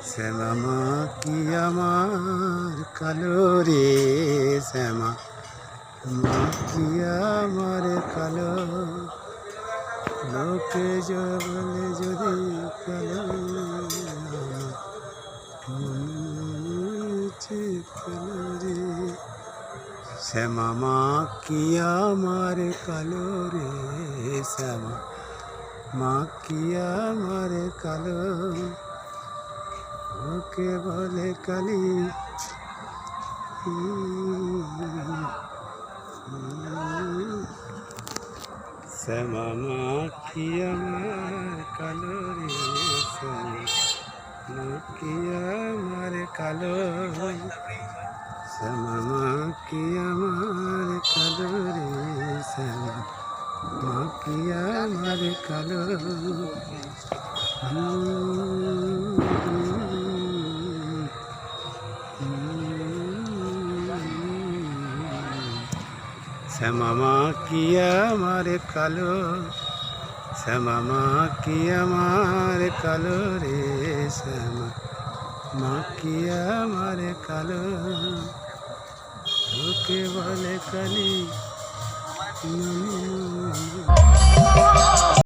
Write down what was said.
শ্যামা মা কি আমার কালো রে, শ্যামা মা কি আমার কালো, লোকে বলে যদি কালো রে। শ্যামা মা কি আমার কালো রে, শ্যামা মা কি আমার কালো, ওকে বলে কালি। শ্যামা মা কি আমার কালো রে, শ্যামা মা কি আমার কালো, শ্যামা মা কি আমার কালো রে, শ্যামা মা কি আমার কালো। শ্যামা মা কি আমার কালো, শ্যামা মা কি আমার কালো রে, শ্যামা মা কি আমার কালো, ওকে বলে কালি।